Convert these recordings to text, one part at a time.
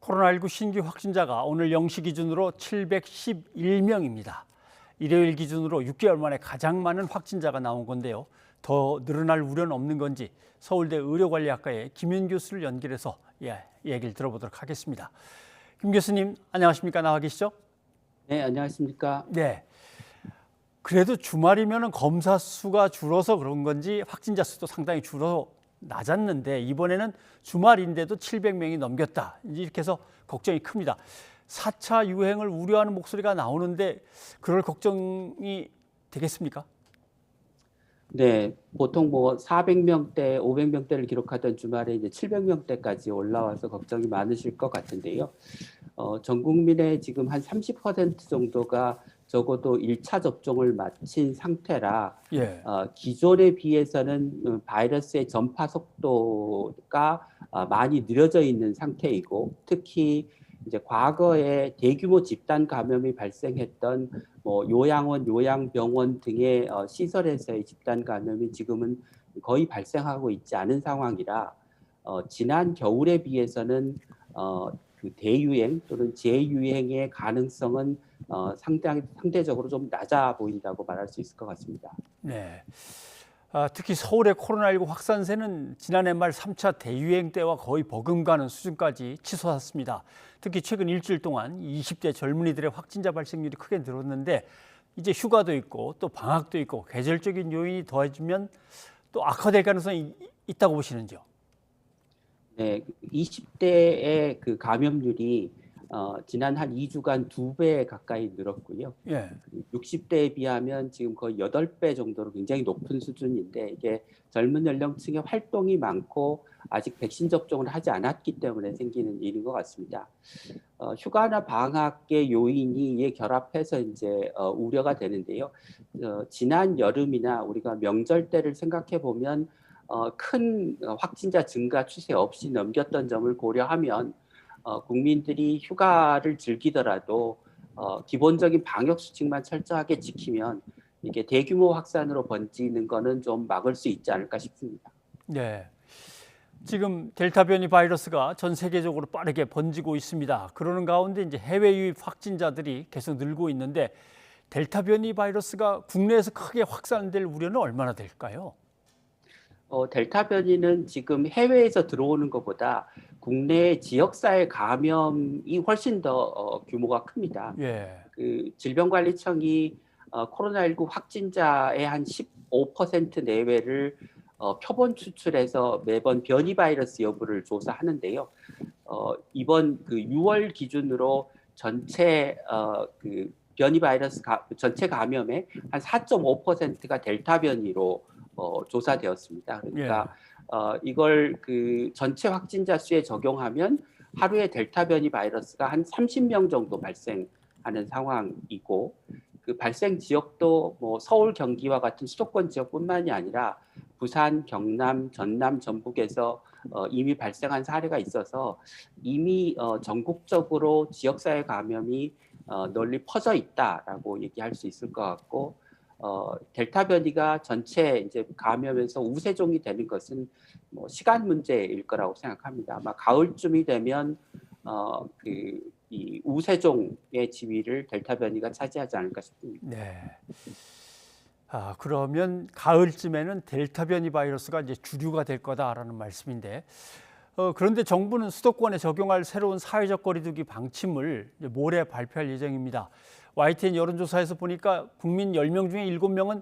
코로나19 신규 확진자가 오늘 0시 기준으로 711명입니다. 일요일 기준으로 6개월 만에 가장 많은 확진자가 나온 건데요. 더 늘어날 우려는 없는 건지 서울대 의료관리학과의 김윤 교수를 연결해서 얘기를 들어보도록 하겠습니다. 김 교수님, 안녕하십니까? 나와 계시죠? 네, 안녕하십니까? 네. 그래도 주말이면 검사 수가 줄어서 그런 건지 확진자 수도 상당히 줄어 낮았는데 이번에는 주말인데도 700명이 넘겼다. 이렇게 해서 걱정이 큽니다. 4차 유행을 우려하는 목소리가 나오는데 그럴 걱정이 되겠습니까? 네, 보통 뭐 400명대, 500명대를 기록하던 주말에 이제 700명대까지 올라와서 걱정이 많으실 것 같은데요. 전 국민의 지금 한 30% 정도가 적어도 1차 접종을 마친 상태라 기존에 비해서는 바이러스의 전파 속도가 많이 느려져 있는 상태이고, 특히 이제 과거에 대규모 집단 감염이 발생했던 뭐 요양원, 요양병원 등의 시설에서의 집단 감염이 지금은 거의 발생하고 있지 않은 상황이라 지난 겨울에 비해서는 그 대유행 또는 재유행의 가능성은 상대적으로 좀 낮아 보인다고 말할 수 있을 것 같습니다. 네. 특히 서울의 코로나19 확산세는 지난해 말 3차 대유행 때와 거의 버금가는 수준까지 치솟았습니다. 특히 최근 일주일 동안 20대 젊은이들의 확진자 발생률이 크게 늘었는데 이제 휴가도 있고 또 방학도 있고 계절적인 요인이 더해지면 또 악화될 가능성이 있다고 보시는지요? 네, 20대의 그 감염률이 지난 한 2주간 2배 가까이 늘었고요. 예. 60대에 비하면 지금 거의 8배 정도로 굉장히 높은 수준인데, 이게 젊은 연령층의 활동이 많고 아직 백신 접종을 하지 않았기 때문에 생기는 일인 것 같습니다. 휴가나 방학의 요인이 이에 결합해서 이제 우려가 되는데요. 지난 여름이나 우리가 명절 때를 생각해 보면 큰 확진자 증가 추세 없이 넘겼던 점을 고려하면 국민들이 휴가를 즐기더라도 기본적인 방역 수칙만 철저하게 지키면 이게 대규모 확산으로 번지는 거는 좀 막을 수 있지 않을까 싶습니다. 네. 지금 델타 변이 바이러스가 전 세계적으로 빠르게 번지고 있습니다. 그러는 가운데 이제 해외 유입 확진자들이 계속 늘고 있는데 델타 변이 바이러스가 국내에서 크게 확산될 우려는 얼마나 될까요? 델타 변이는 지금 해외에서 들어오는 것보다 국내 지역사회 감염이 훨씬 더 규모가 큽니다. 예. 그 질병관리청이 코로나19 확진자의 한 15% 내외를 표본 추출해서 매번 변이 바이러스 여부를 조사하는데요. 이번 그 6월 기준으로 전체 그 변이 바이러스 전체 감염의 한 4.5%가 델타 변이로 조사되었습니다. 예. 그러니까 이걸 그 전체 확진자 수에 적용하면 하루에 델타 변이 바이러스가 한 30명 정도 발생하는 상황이고, 그 발생 지역도 뭐 서울, 경기와 같은 수도권 지역뿐만이 아니라 부산, 경남, 전남, 전북에서 이미 발생한 사례가 있어서 이미 전국적으로 지역사회 감염이 널리 퍼져 있다라고 얘기할 수 있을 것 같고, 델타 변이가 전체 이제 감염에서 우세종이 되는 것은 뭐 시간 문제일 거라고 생각합니다. 아마 가을쯤이 되면 이 우세종의 지위를 델타 변이가 차지하지 않을까 싶습니다. 네. 그러면 가을쯤에는 델타 변이 바이러스가 이제 주류가 될 거다라는 말씀인데 그런데 정부는 수도권에 적용할 새로운 사회적 거리두기 방침을 이제 모레 발표할 예정입니다. YTN 여론조사에서 보니까 국민 10명 중에 7명은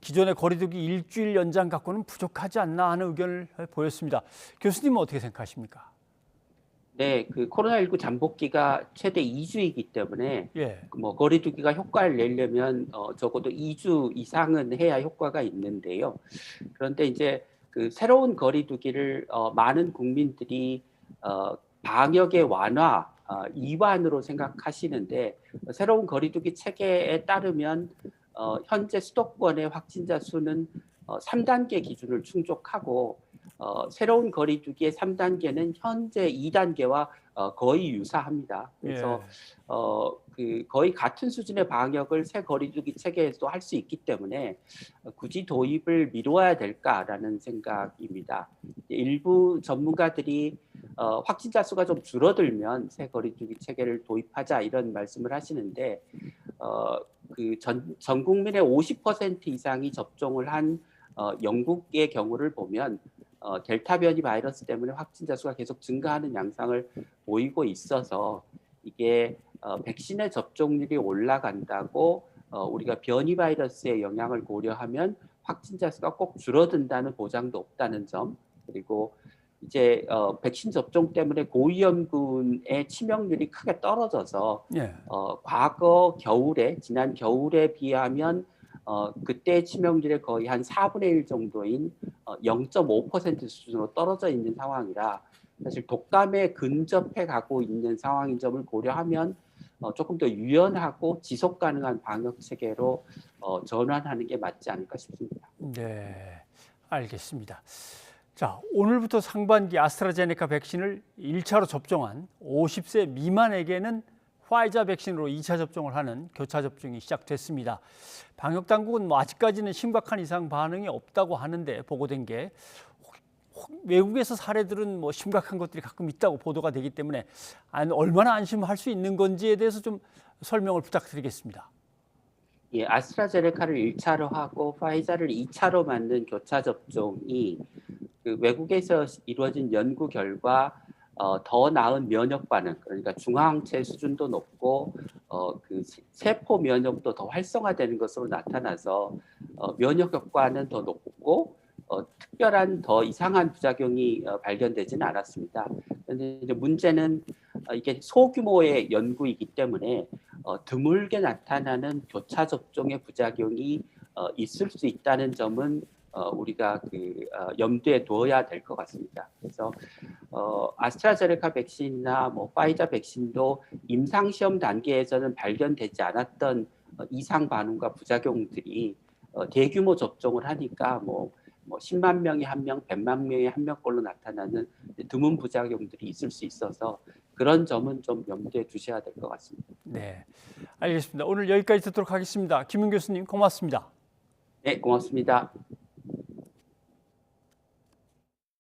기존의 거리두기 일주일 연장 갖고는 부족하지 않나 하는 의견을 보였습니다. 교수님은 어떻게 생각하십니까? 네, 그 코로나19 잠복기가 최대 2주이기 때문에 예. 뭐 거리두기가 효과를 내려면 적어도 2주 이상은 해야 효과가 있는데요. 그런데 이제 그 새로운 거리두기를 많은 국민들이 방역의 완화, 이완으로 생각하시는데, 새로운 거리두기 체계에 따르면 현재 수도권의 확진자 수는 3단계 기준을 충족하고 새로운 거리두기의 3단계는 현재 2단계와 거의 유사합니다. 그래서 예. 거의 같은 수준의 방역을 새 거리두기 체계에서도 할 수 있기 때문에 굳이 도입을 미뤄야 될까라는 생각입니다. 일부 전문가들이 확진자 수가 좀 줄어들면 새 거리두기 체계를 도입하자 이런 말씀을 하시는데 전 국민의 50% 이상이 접종을 한 영국의 경우를 보면 델타 변이 바이러스 때문에 확진자 수가 계속 증가하는 양상을 보이고 있어서 이게 백신의 접종률이 올라간다고 우리가 변이 바이러스의 영향을 고려하면 확진자 수가 꼭 줄어든다는 보장도 없다는 점, 그리고 이제 백신 접종 때문에 고위험군의 치명률이 크게 떨어져서 예. 지난 겨울에 비하면 그때 치명률의 거의 한 4분의 1 정도인 0.5% 수준으로 떨어져 있는 상황이라 사실 독감에 근접해 가고 있는 상황인 점을 고려하면 조금 더 유연하고 지속 가능한 방역 체계로 전환하는 게 맞지 않을까 싶습니다. 네, 알겠습니다. 자, 오늘부터 상반기 아스트라제네카 백신을 1차로 접종한 50세 미만에게는 화이자 백신으로 2차 접종을 하는 교차 접종이 시작됐습니다. 방역 당국은 아직까지는 심각한 이상 반응이 없다고 하는데 보고된 게 외국에서 사례들은 심각한 것들이 가끔 있다고 보도가 되기 때문에 얼마나 안심할 수 있는 건지에 대해서 좀 설명을 부탁드리겠습니다. 예, 아스트라제네카를 1차로 하고 화이자를 2차로 맞는 교차 접종이 외국에서 이루어진 연구 결과 더 나은 면역 반응, 그러니까 중화항체 수준도 높고 세포 면역도 더 활성화되는 것으로 나타나서 면역 효과는 더 높고 특별한 더 이상한 부작용이 발견되지는 않았습니다. 그런데 이제 문제는 이게 소규모의 연구이기 때문에 드물게 나타나는 교차 접종의 부작용이 있을 수 있다는 점은 우리가 염두에 두어야 될 것 같습니다. 그래서 아스트라제네카 백신이나 파이자 백신도 임상 시험 단계에서는 발견되지 않았던 이상 반응과 부작용들이 대규모 접종을 하니까 10만 명에 한 명, 100만 명에 한 명꼴로 나타나는 드문 부작용들이 있을 수 있어서 그런 점은 좀 염두에 두셔야 될 것 같습니다. 네, 알겠습니다. 오늘 여기까지 듣도록 하겠습니다. 김은 교수님 고맙습니다. 네, 고맙습니다.